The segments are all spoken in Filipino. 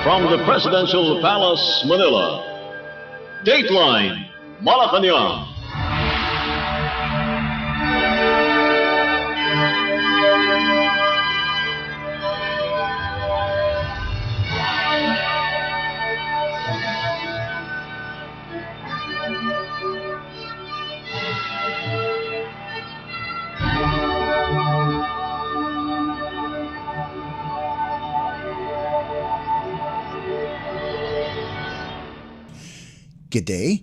From the Presidential Palace, Manila, Dateline Malacañang. Good day.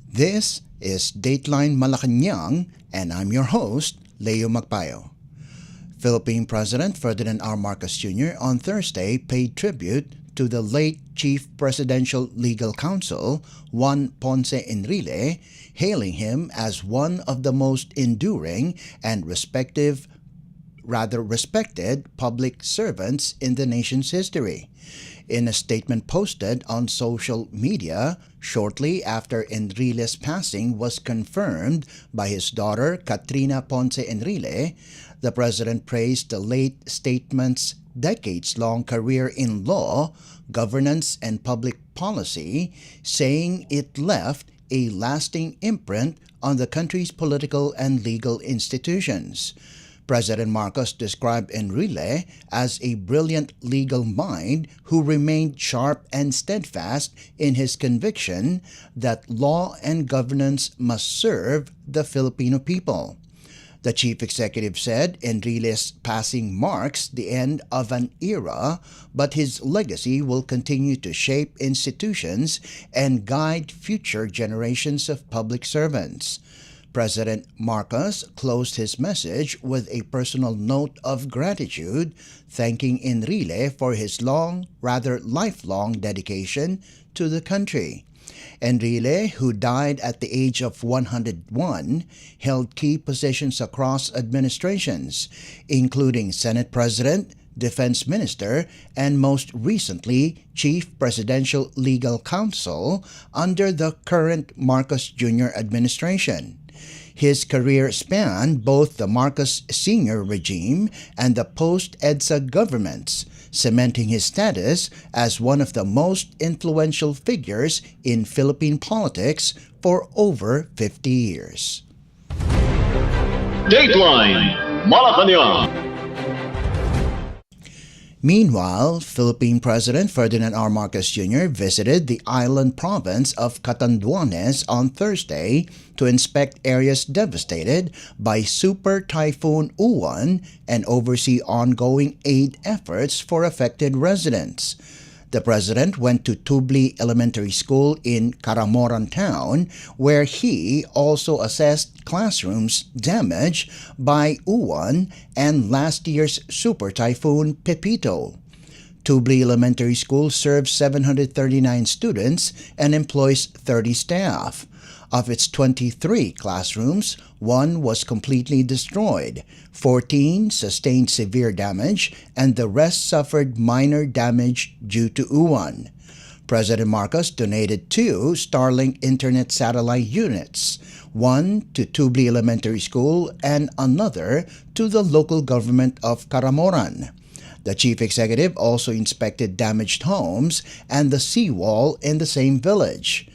This is Dateline Malacañang, and I'm your host, Leo Magpayo. Philippine President Ferdinand R. Marcos Jr. on Thursday paid tribute to the late Chief Presidential Legal Counsel, Juan Ponce Enrile, hailing him as one of the most enduring and respected public servants in the nation's history. In a statement posted on social media shortly after Enrile's passing was confirmed by his daughter, Katrina Ponce Enrile, the president praised the late statesman's decades-long career in law, governance, and public policy, saying it left a lasting imprint on the country's political and legal institutions. President Marcos described Enrile as a brilliant legal mind who remained sharp and steadfast in his conviction that law and governance must serve the Filipino people. The chief executive said Enrile's passing marks the end of an era, but his legacy will continue to shape institutions and guide future generations of public servants. President Marcos closed his message with a personal note of gratitude, thanking Enrile for his lifelong dedication to the country. Enrile, who died at the age of 101, held key positions across administrations, including Senate President, Defense Minister, and most recently, Chief Presidential Legal Counsel under the current Marcos Jr. administration. His career spanned both the Marcos Sr. regime and the post-EDSA governments, cementing his status as one of the most influential figures in Philippine politics for over 50 years. Dateline Malacañang. Meanwhile, Philippine President Ferdinand R. Marcos Jr. visited the island province of Catanduanes on Thursday to inspect areas devastated by Super Typhoon Uwan and oversee ongoing aid efforts for affected residents. The president went to Tubli Elementary School in Caramoran Town, where he also assessed classrooms damaged by Uwan and last year's Super Typhoon Pepito. Tubli Elementary School serves 739 students and employs 30 staff. Of its 23 classrooms, 1 was completely destroyed, 14 sustained severe damage, and the rest suffered minor damage due to Uwan. President Marcos donated 2 Starlink Internet satellite units, 1 to Tubli Elementary School and another to the local government of Caramoran. The chief executive also inspected damaged homes and the seawall in the same village.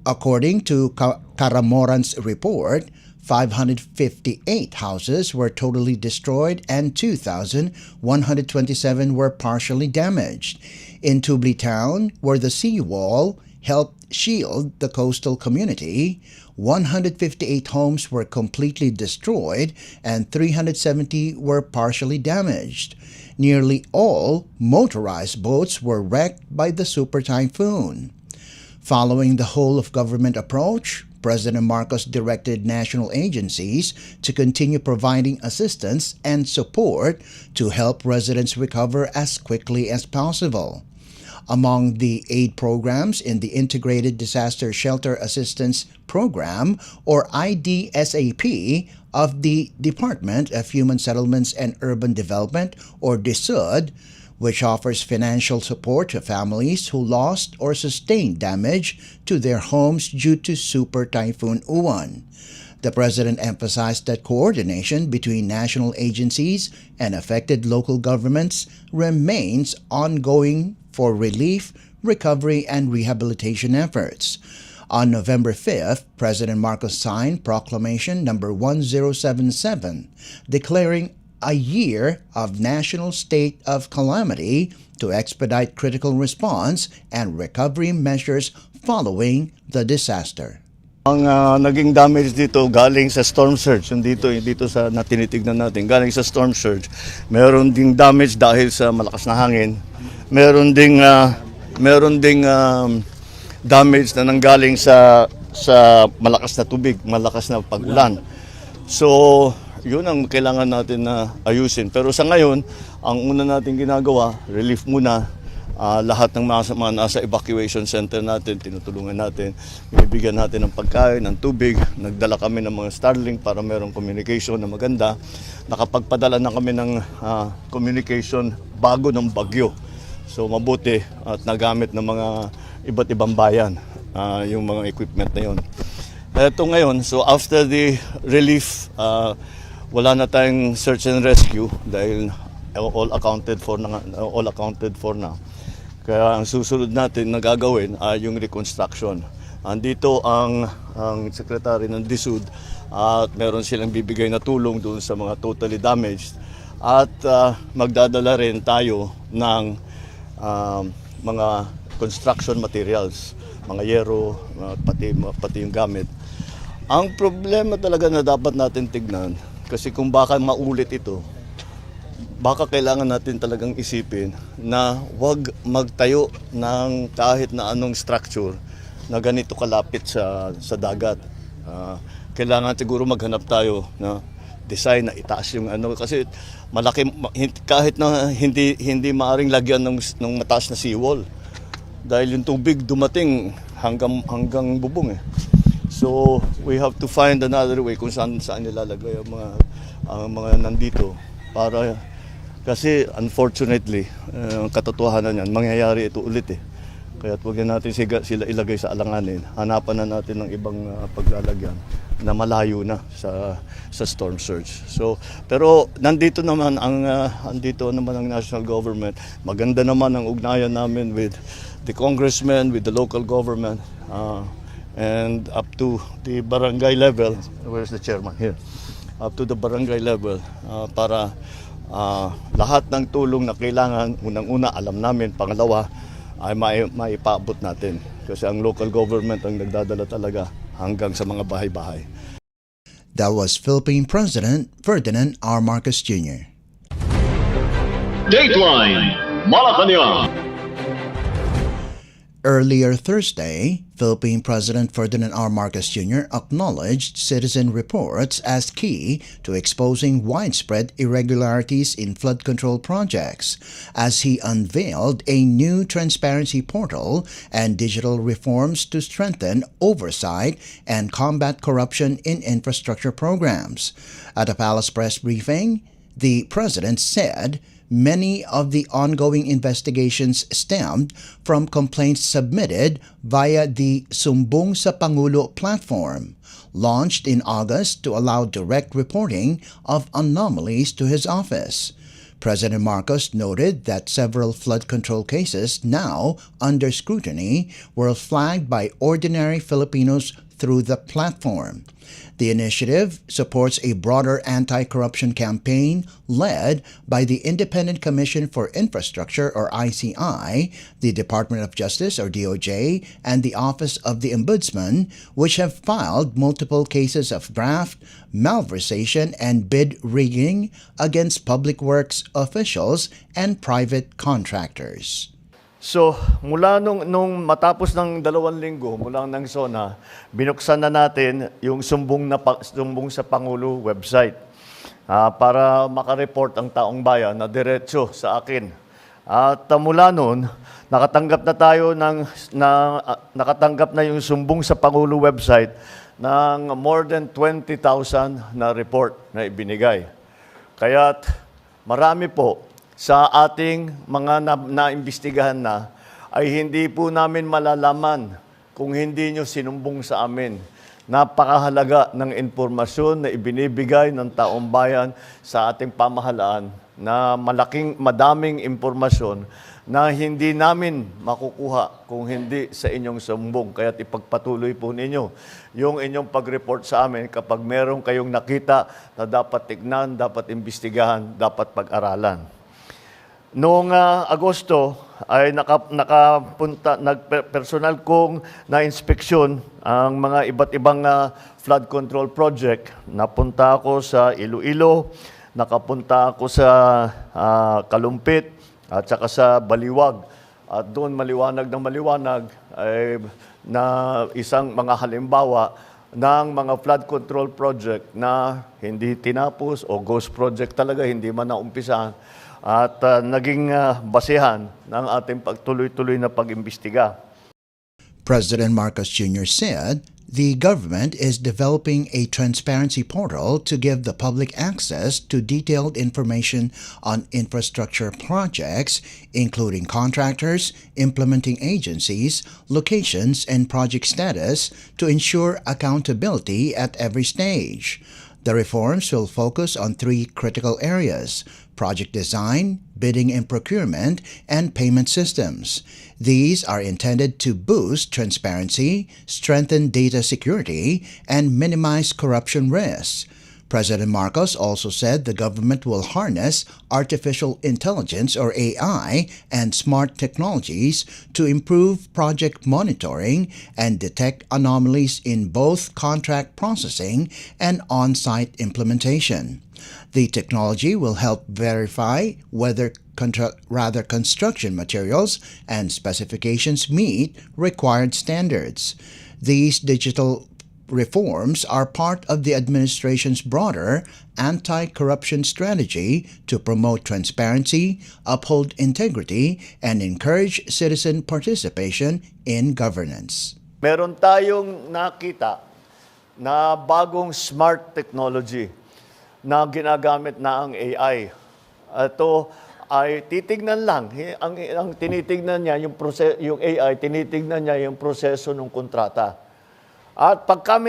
According to Caramoran's report, 558 houses were totally destroyed and 2,127 were partially damaged. In Tubli Town, where the seawall helped shield the coastal community, 158 homes were completely destroyed and 370 were partially damaged. Nearly all motorized boats were wrecked by the super typhoon. Following the whole-of-government approach, President Marcos directed national agencies to continue providing assistance and support to help residents recover as quickly as possible. Among the aid programs in the Integrated Disaster Shelter Assistance Program, or IDSAP, of the Department of Human Settlements and Urban Development, or DSUD, which offers financial support to families who lost or sustained damage to their homes due to Super Typhoon Uwan. The president emphasized that coordination between national agencies and affected local governments remains ongoing for relief, recovery, and rehabilitation efforts. On November 5th, President Marcos signed Proclamation Number 1077, declaring a year of national state of calamity to expedite critical response and recovery measures following the disaster. Ang naging damage dito galing sa storm surge, dito sa natinitignan natin, galing sa storm surge. Meron ding damage dahil sa malakas na hangin. Meron ding damage na nanggaling sa malakas na tubig, malakas na pag-ulan. So, yun ang kailangan natin na ayusin. Pero sa ngayon, ang una natin ginagawa, relief muna. Lahat ng mga nasa evacuation center natin, tinutulungan natin, binibigyan natin ng pagkain, ng tubig. Nagdala kami ng mga Starlink para merong communication na maganda. Nakapagpadala na kami ng communication bago ng bagyo. So mabuti at nagamit ng mga iba't ibang bayan yung mga equipment na yon. Ito ngayon, so after the relief, wala na tayong search and rescue dahil all accounted for na. Kaya ang susunod natin na gagawin ay yung reconstruction. Andito ang secretary ng DSUD at meron silang bibigay na tulong doon sa mga totally damaged at magdadala rin tayo ng mga construction materials, mga yero, pati yung gamit. Ang problema talaga na dapat natin tignan, kasi kung baka maulit ito, baka kailangan natin talagang isipin na huwag magtayo ng kahit na anong structure na ganito kalapit sa dagat. Kailangan siguro maghanap tayo na design na itaas yung kasi malaki, kahit na hindi maaring lagyan ng mataas na seawall dahil yung tubig dumating hanggang bubong eh. So we have to find another way kung saan nilalagay ang mga nandito para, kasi unfortunately katotohanan yan, mangyayari ito ulit eh. Kaya't huwag natin sila ilagay sa alanganin. Hanapan na natin ng ibang paglalagyan na malayo na sa storm surge. So, pero nandito naman ang national government. Maganda naman ang ugnayan namin with the congressmen, with the local government, and up to the barangay level. Where's the chairman? Here. Up to the barangay level para lahat ng tulong na kailangan, unang-una alam namin, pangalawa ay maipaabot natin. Kasi ang local government ang nagdadala talaga hanggang sa mga bahay-bahay. That was Philippine President Ferdinand R. Marcos Jr. Dateline Malacañang. Earlier Thursday, Philippine President Ferdinand R. Marcos Jr. acknowledged citizen reports as key to exposing widespread irregularities in flood control projects as he unveiled a new transparency portal and digital reforms to strengthen oversight and combat corruption in infrastructure programs. At a palace press briefing, the president said many of the ongoing investigations stemmed from complaints submitted via the Sumbong sa Pangulo platform, launched in August to allow direct reporting of anomalies to his office. President Marcos noted that several flood control cases now under scrutiny were flagged by ordinary Filipinos through the platform. The initiative supports a broader anti-corruption campaign led by the Independent Commission for Infrastructure or ICI, the Department of Justice or DOJ, and the Office of the Ombudsman, which have filed multiple cases of graft, malversation, and bid rigging against public works officials and private contractors. So, mula nung matapos ng 2 linggo, mula ng SONA, binuksan na natin yung Sumbong sa Pangulo website para makareport ang taong bayan na diretso sa akin. At mula noon, nakatanggap na yung Sumbong sa Pangulo website ng more than 20,000 na report na ibinigay. Kaya't marami po sa ating mga naimbestigahan ay hindi po namin malalaman kung hindi nyo sinumbong sa amin. Napakahalaga ng impormasyon na ibinibigay ng taong bayan sa ating pamahalaan na madaming impormasyon na hindi namin makukuha kung hindi sa inyong sumbong. Kaya't ipagpatuloy po ninyo yung inyong pag-report sa amin kapag meron kayong nakita na dapat tignan, dapat imbestigahan, dapat pag-aralan. Noong Agosto ay personal kong na-inspeksyon ang mga iba't ibang flood control project. Napunta ako sa Iloilo, nakapunta ako sa Kalumpit at saka sa Baliwag. At doon maliwanag ay na isang mga halimbawa ng mga flood control project na hindi tinapos o ghost project talaga, hindi man naumpisahan. At naging basehan ng ating pagtuloy-tuloy na pag-imbestiga. President Marcos Jr. said the government is developing a transparency portal to give the public access to detailed information on infrastructure projects, including contractors, implementing agencies, locations, and project status to ensure accountability at every stage. The reforms will focus on three critical areas: project design, bidding and procurement, and payment systems. These are intended to boost transparency, strengthen data security, and minimize corruption risks. President Marcos also said the government will harness artificial intelligence or AI and smart technologies to improve project monitoring and detect anomalies in both contract processing and on-site implementation. The technology will help verify whether construction materials and specifications meet required standards. These digital reforms are part of the administration's broader anti-corruption strategy to promote transparency, uphold integrity, and encourage citizen participation in governance. Meron tayong nakita na bagong smart technology na ginagamit na ang AI. Ito ay titignan lang. Ang tinitignan niya, yung AI, tinitignan niya yung proseso ng kontrata. At pagka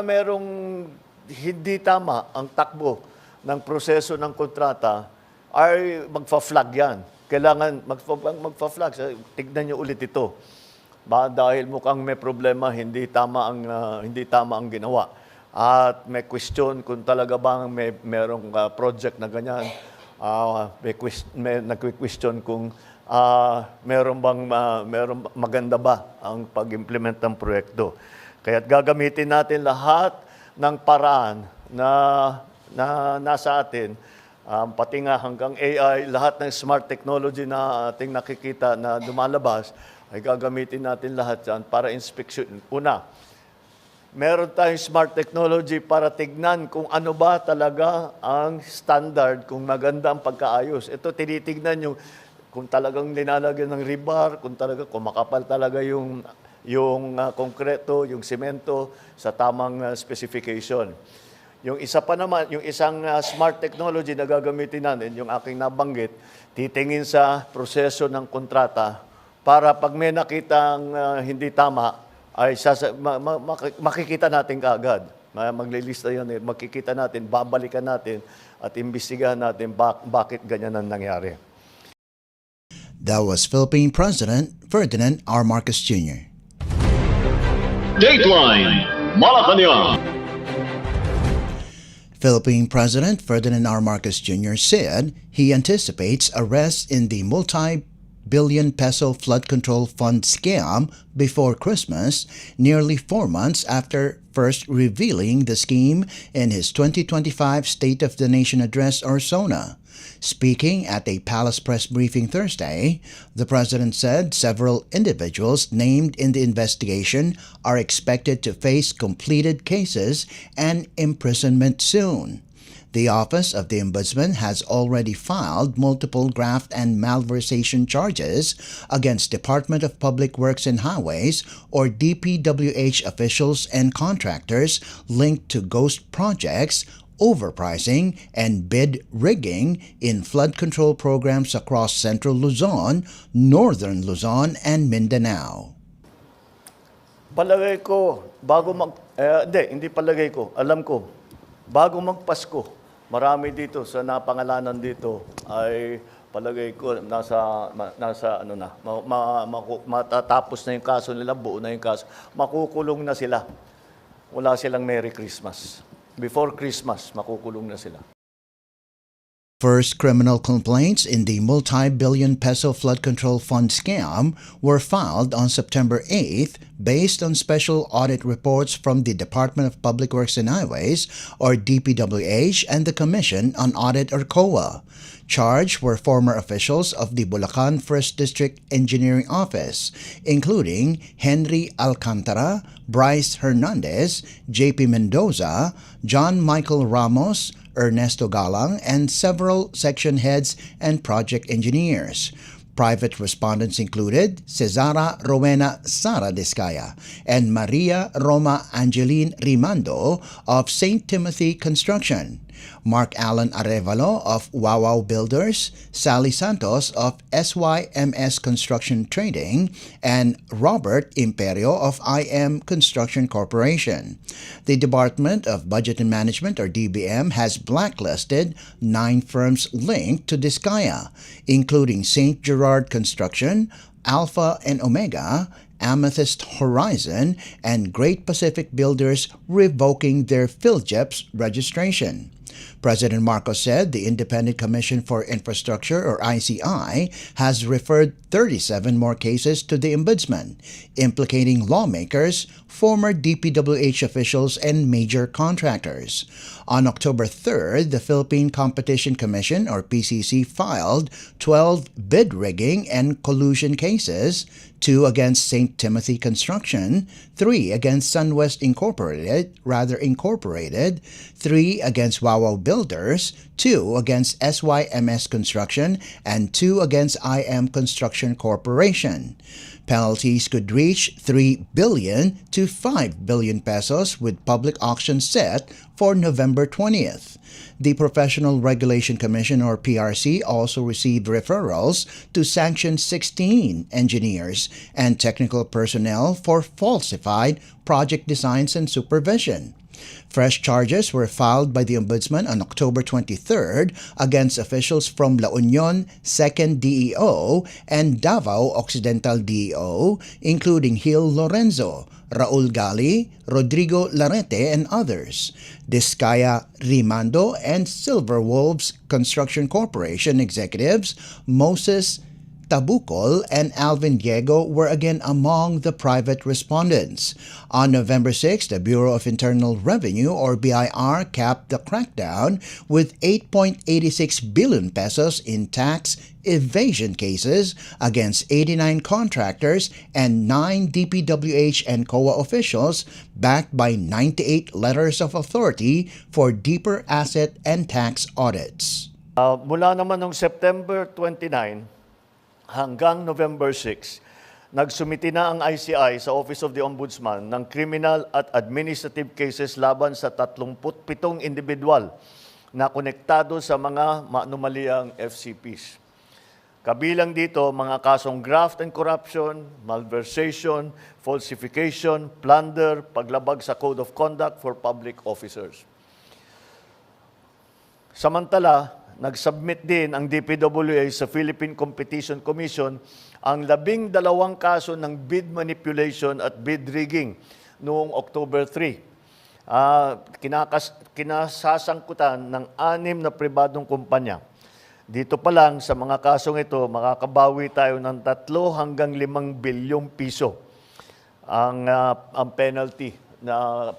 merong hindi tama ang takbo ng proseso ng kontrata, ay magfa-flag yan. Kailangan magfa-flag. Tignan niyo ulit ito. Dahil mukhang may problema, hindi tama ang ginawa. At may question kung talaga bang merong project na ganyan. May nagque-question kung meron maganda ba ang pag-implement ng proyekto. Kaya't gagamitin natin lahat ng paraan na nasa atin, pati nga hanggang AI, lahat ng smart technology na ating nakikita na lumalabas, ay gagamitin natin lahat yan para inspeksyon. Una, meron tayong smart technology para tignan kung ano ba talaga ang standard, kung maganda ang pagkaayos. Ito, tinitignan yung kung talagang linalagyan ng rebar, kung makapal talaga yung konkreto, yung semento sa tamang specification. Yung isa pa naman, yung isang smart technology na gagamitin natin, yung aking nabanggit, titingin sa proseso ng kontrata para pag may nakitang hindi tama, ay makikita natin kaagad. Maglilista yan, makikita natin, babalikan natin at imbestigahan natin bakit ganyan ang nangyari. That was Philippine President Ferdinand R. Marcos Jr. Dateline Malacañang. Philippine President Ferdinand R. Marcos Jr. said he anticipates arrests in the multi-billion peso flood control fund scam before Christmas, nearly 4 months after first revealing the scheme in his 2025 State of the Nation Address or SONA. Speaking at a palace press briefing Thursday, the president said several individuals named in the investigation are expected to face completed cases and imprisonment soon. The Office of the Ombudsman has already filed multiple graft and malversation charges against Department of Public Works and Highways or DPWH officials and contractors linked to ghost projects, overpricing, and bid rigging in flood control programs across Central Luzon, Northern Luzon, and Mindanao. Palagay ko, bago Hindi palagay ko. Alam ko, bago magpasko, marami dito sa napangalanan dito ay palagay ko nasa ano na, matatapos na yung kaso nila, buo na yung kaso. Makukulong na sila. Wala silang Merry Christmas. Before Christmas, makukulong na sila. First criminal complaints in the multi-billion peso flood control fund scam were filed on September 8th based on special audit reports from the Department of Public Works and Highways, or DPWH, and the Commission on Audit, or COA. Charged were former officials of the Bulacan 1st District Engineering Office, including Henry Alcantara, Bryce Hernandez, JP Mendoza, John Michael Ramos, Ernesto Galang, and several section heads and project engineers. Private respondents included Cesara Rowena Sara Discaya and Maria Roma Angeline Rimando of St. Timothy Construction, Mark Allen Arevalo of Wawaw Builders, Sally Santos of SYMS Construction Trading, and Robert Imperio of IM Construction Corporation. The Department of Budget and Management, or DBM, has blacklisted 9 firms linked to Discaya, including St. Gerard Construction, Alpha and Omega, Amethyst Horizon, and Great Pacific Builders, revoking their PhilJEPS registration. President Marcos said the Independent Commission for Infrastructure, or ICI, has referred 37 more cases to the Ombudsman, implicating lawmakers, former DPWH officials, and major contractors. On October 3rd, the Philippine Competition Commission, or PCC, filed 12 bid rigging and collusion cases, 2 against St. Timothy Construction, 3 against SunWest Incorporated, 3 against Wawaw Builders, 2 against SYMS Construction, and 2 against IM Construction Corporation. Penalties could reach 3 billion to 5 billion pesos, with public auction set for November 20th. The Professional Regulation Commission, or PRC, also received referrals to sanction 16 engineers and technical personnel for falsified project designs and supervision. Fresh charges were filed by the Ombudsman on October 23rd against officials from La Union 2nd DEO and Davao Occidental DEO, including Gil Lorenzo, Raul Gali, Rodrigo Larete, and others. Discaya, Rimando, and Silver Wolves Construction Corporation executives Moses Tabucol and Alvin Diego were again among the private respondents. On November 6, the Bureau of Internal Revenue, or BIR, capped the crackdown with 8.86 billion pesos in tax evasion cases against 89 contractors and 9 DPWH and COA officials, backed by 98 letters of authority for deeper asset and tax audits. Mula naman noong September 29 hanggang November 6, nagsumiti na ang ICI sa Office of the Ombudsman ng criminal at administrative cases laban sa 37 individual na konektado sa mga maanomaliang FCPs. Kabilang dito mga kasong graft and corruption, malversation, falsification, plunder, paglabag sa Code of Conduct for Public Officers. Samantala, nag-submit din ang DPWH sa Philippine Competition Commission ang 12 kaso ng bid manipulation at bid rigging noong October 3. Kinasasangkutan ng 6 na pribadong kumpanya. Dito pa lang sa mga kasong ito, makakabawi tayo ng 3 hanggang 5 bilyong piso ang penalty na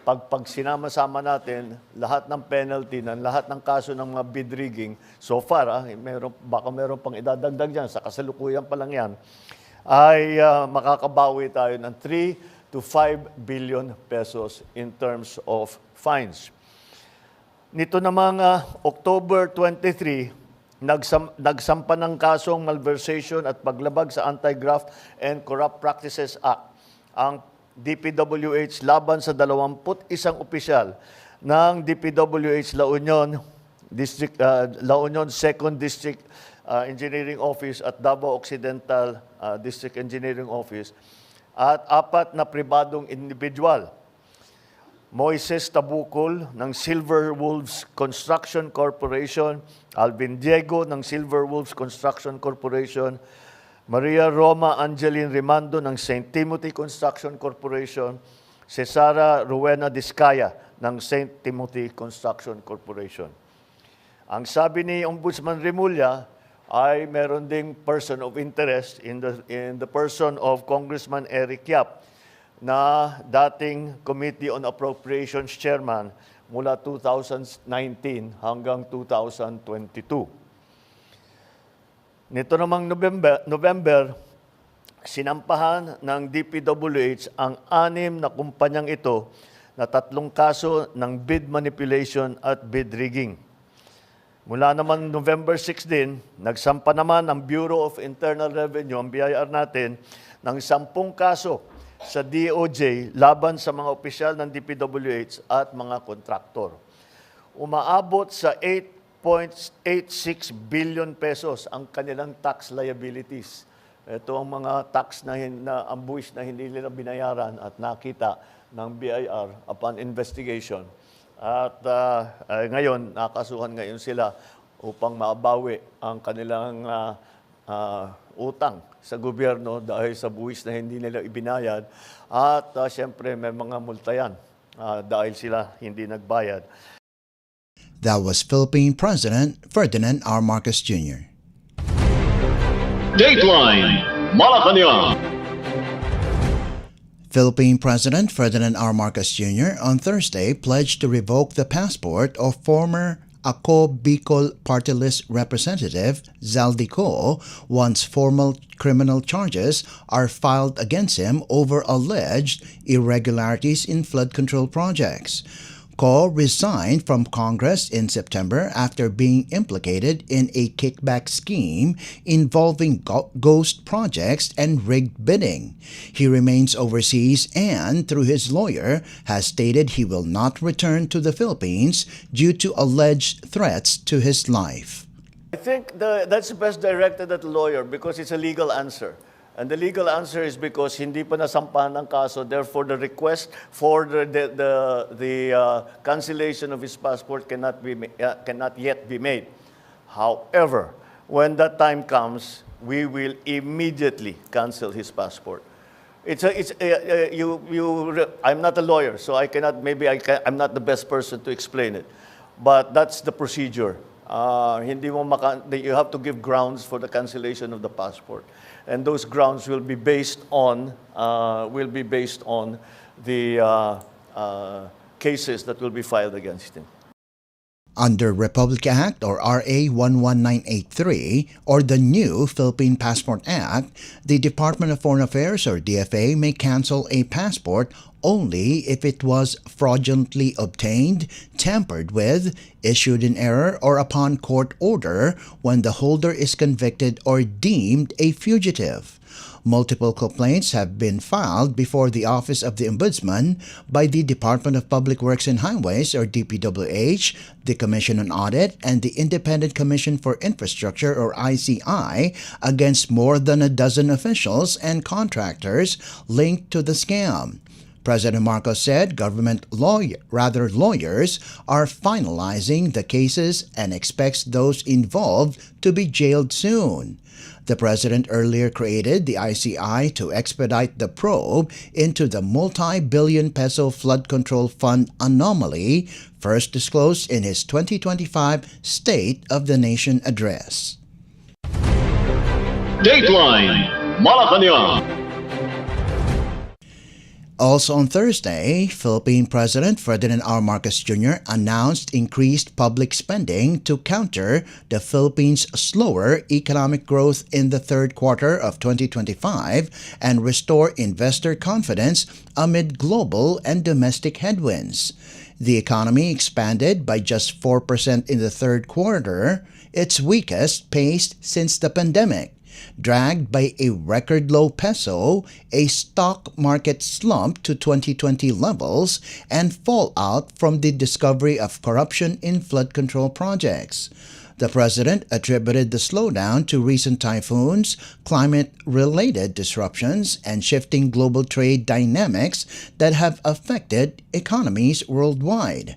pag sinama-sama natin lahat ng penalty ng lahat ng kaso ng mga bid rigging so far, baka meron pang idadagdag diyan sa kasalukuyan pa lang yan, ay makakabawi tayo ng 3 to 5 billion pesos in terms of fines. Nito namang October 23, nagsampa ng kasong malversation at paglabag sa Anti-Graft and Corrupt Practices Act ang DPWH laban sa 21 opisyal ng DPWH La Union 2nd District Engineering Office at Davao Occidental District Engineering Office at 4 na pribadong individual. Moises Tabukol ng Silver Wolves Construction Corporation, Alvin Diego ng Silver Wolves Construction Corporation, Maria Roma Angeline Rimando ng St. Timothy Construction Corporation, Cesara Rowena Discaya ng St. Timothy Construction Corporation. Ang sabi ni Ombudsman Remulla ay meron ding person of interest in the person of Congressman Eric Yap, na dating Committee on Appropriations Chairman mula 2019 hanggang 2022. Nito namang November, sinampahan ng DPWH ang 6 na kumpanyang ito na 3 kaso ng bid manipulation at bid rigging. Mula naman November 6 din, nagsampa naman ang Bureau of Internal Revenue, ang BIR natin, ng 10 kaso sa DOJ laban sa mga opisyal ng DPWH at mga kontraktor. Umaabot sa 8.86 billion pesos ang kanilang tax liabilities. Ito ang mga tax na ang buwis na hindi nila binayaran at nakita ng BIR upon investigation. At ngayon, nakasuhan ngayon sila upang mabawi ang kanilang utang sa gobyerno dahil sa buwis na hindi nila ibinayad. At siyempre may mga multa yan dahil sila hindi nagbayad. That was Philippine President Ferdinand R. Marcos Jr. Dateline Malacañang. Philippine President Ferdinand R. Marcos Jr. on Thursday pledged to revoke the passport of former Ako Bicol Party List Representative Zaldico once formal criminal charges are filed against him over alleged irregularities in flood control projects. Ko resigned from Congress in September after being implicated in a kickback scheme involving ghost projects and rigged bidding. He remains overseas and, through his lawyer, has stated he will not return to the Philippines due to alleged threats to his life. I think that's best directed at the lawyer because it's a legal answer. And the legal answer is because hindi pa nasampahan ng kaso, therefore the request for the cancellation of his passport cannot yet be made. However, when that time comes, we will immediately cancel his passport. I'm not a lawyer, so I'm not the best person to explain it. But that's the procedure. You have to give grounds for the cancellation of the passport, and those grounds will be based on the cases that will be filed against him. Under Republic Act or RA 11983 or the new Philippine Passport Act, the Department of Foreign Affairs or DFA may cancel a passport only if it was fraudulently obtained, tampered with, issued in error, or upon court order when the holder is convicted or deemed a fugitive. Multiple complaints have been filed before the Office of the Ombudsman by the Department of Public Works and Highways or DPWH, the Commission on Audit, and the Independent Commission for Infrastructure or ICI against more than a dozen officials and contractors linked to the scam. President Marcos said lawyers are finalizing the cases and expects those involved to be jailed soon. The president earlier created the ICI to expedite the probe into the multi-billion peso flood control fund anomaly, first disclosed in his 2025 State of the Nation address. Dateline Malacañang. Also on Thursday, Philippine President Ferdinand R. Marcos Jr. announced increased public spending to counter the Philippines' slower economic growth in the third quarter of 2025 and restore investor confidence amid global and domestic headwinds. The economy expanded by just 4% in the third quarter, its weakest pace since the pandemic, dragged by a record low peso, a stock market slump to 2020 levels, and fallout from the discovery of corruption in flood control projects. The president attributed the slowdown to recent typhoons, climate-related disruptions, and shifting global trade dynamics that have affected economies worldwide.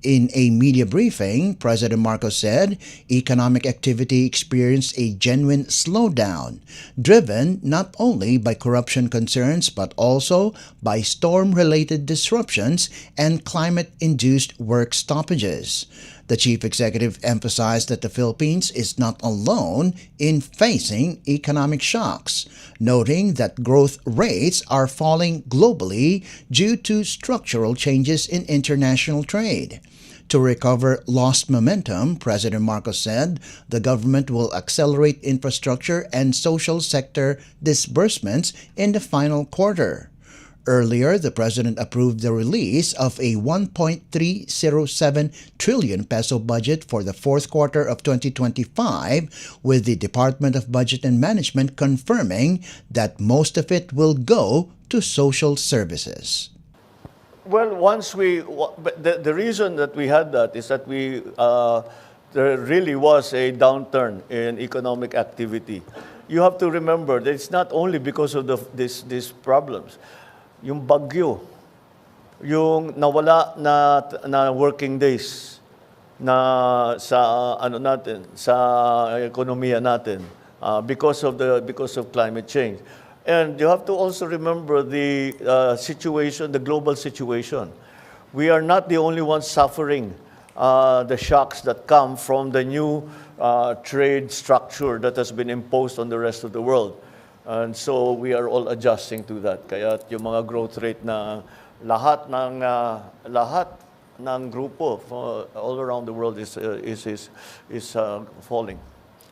In a media briefing, President Marcos said economic activity experienced a genuine slowdown, driven not only by corruption concerns but also by storm-related disruptions and climate-induced work stoppages. The chief executive emphasized that the Philippines is not alone in facing economic shocks, noting that growth rates are falling globally due to structural changes in international trade. To recover lost momentum, President Marcos said the government will accelerate infrastructure and social sector disbursements in the final quarter. Earlier, the president approved the release of a 1.307 trillion peso budget for the fourth quarter of 2025, with the Department of Budget and Management confirming that most of it will go to social services. Well, the reason that we had that is that there really was a downturn in economic activity. You have to remember that it's not only because of these problems. Yung bagyo, yung nawala na working days na sa ekonomiya natin because of climate change. And you have to also remember the global situation. We are not the only ones suffering the shocks that come from the new trade structure that has been imposed on the rest of the world. And so we are all adjusting to that. Kaya yung mga growth rate na lahat ng grupo all around the world is falling.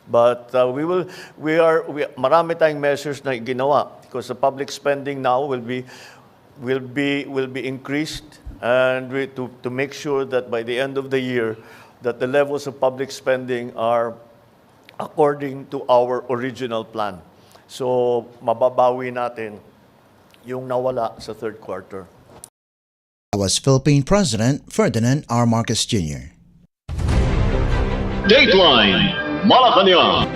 But marami tayong measures na ginawa because the public spending now will be increased, and to make sure that by the end of the year that the levels of public spending are according to our original plan. So mababawi natin yung nawala sa third quarter. That was Philippine President Ferdinand R. Marcos Jr. Dateline Malacañang.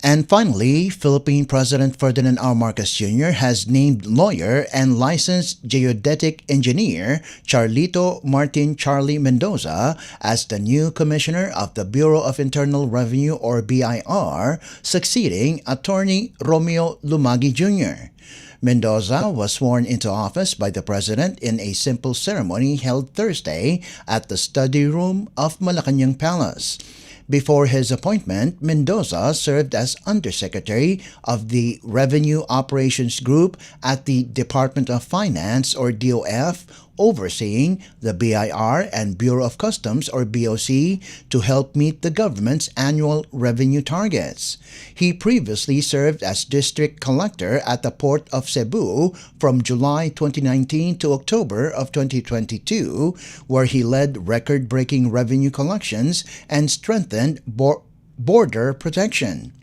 And finally, Philippine President Ferdinand R. Marcos Jr. has named lawyer and licensed geodetic engineer Charlito Martin Charlie Mendoza as the new commissioner of the Bureau of Internal Revenue, or BIR, succeeding attorney Romeo Lumagi Jr. Mendoza was sworn into office by the President in a simple ceremony held Thursday at the study room of Malacañang Palace. Before his appointment, Mendoza served as Undersecretary of the Revenue Operations Group at the Department of Finance, or DOF, overseeing the BIR and Bureau of Customs, or BOC, to help meet the government's annual revenue targets. He previously served as District Collector at the Port of Cebu from July 2019 to October of 2022, where he led record-breaking revenue collections and strengthened border protection.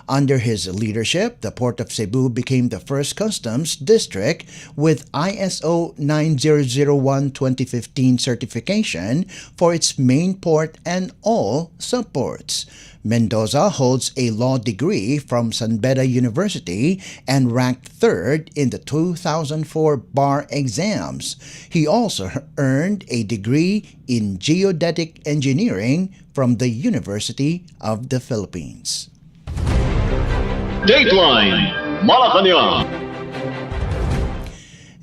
Under his leadership, the Port of Cebu became the first customs district with ISO 9001:2015 certification for its main port and all subports. Mendoza holds a law degree from San Beda University and ranked third in the 2004 bar exams. He also earned a degree in geodetic engineering from the University of the Philippines. Dateline Malacañang.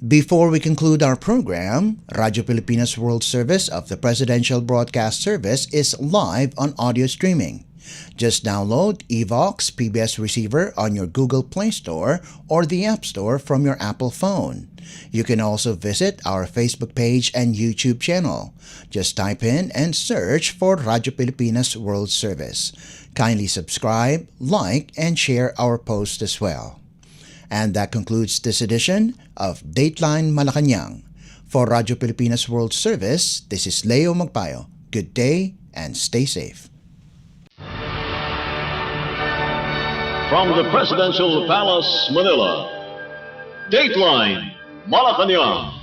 Before we conclude our program, Radyo Pilipinas World Service of the Presidential Broadcast Service is live on audio streaming. Just download Evox PBS Receiver on your Google Play Store or the App Store from your Apple phone. You can also visit our Facebook page and YouTube channel. Just type in and search for Radyo Pilipinas World Service. Kindly subscribe, like, and share our posts as well. And that concludes this edition of Dateline Malacañang. For Radyo Pilipinas World Service, this is Leo Magpayo. Good day and stay safe. From the Presidential Palace, Manila, Dateline Malacañang.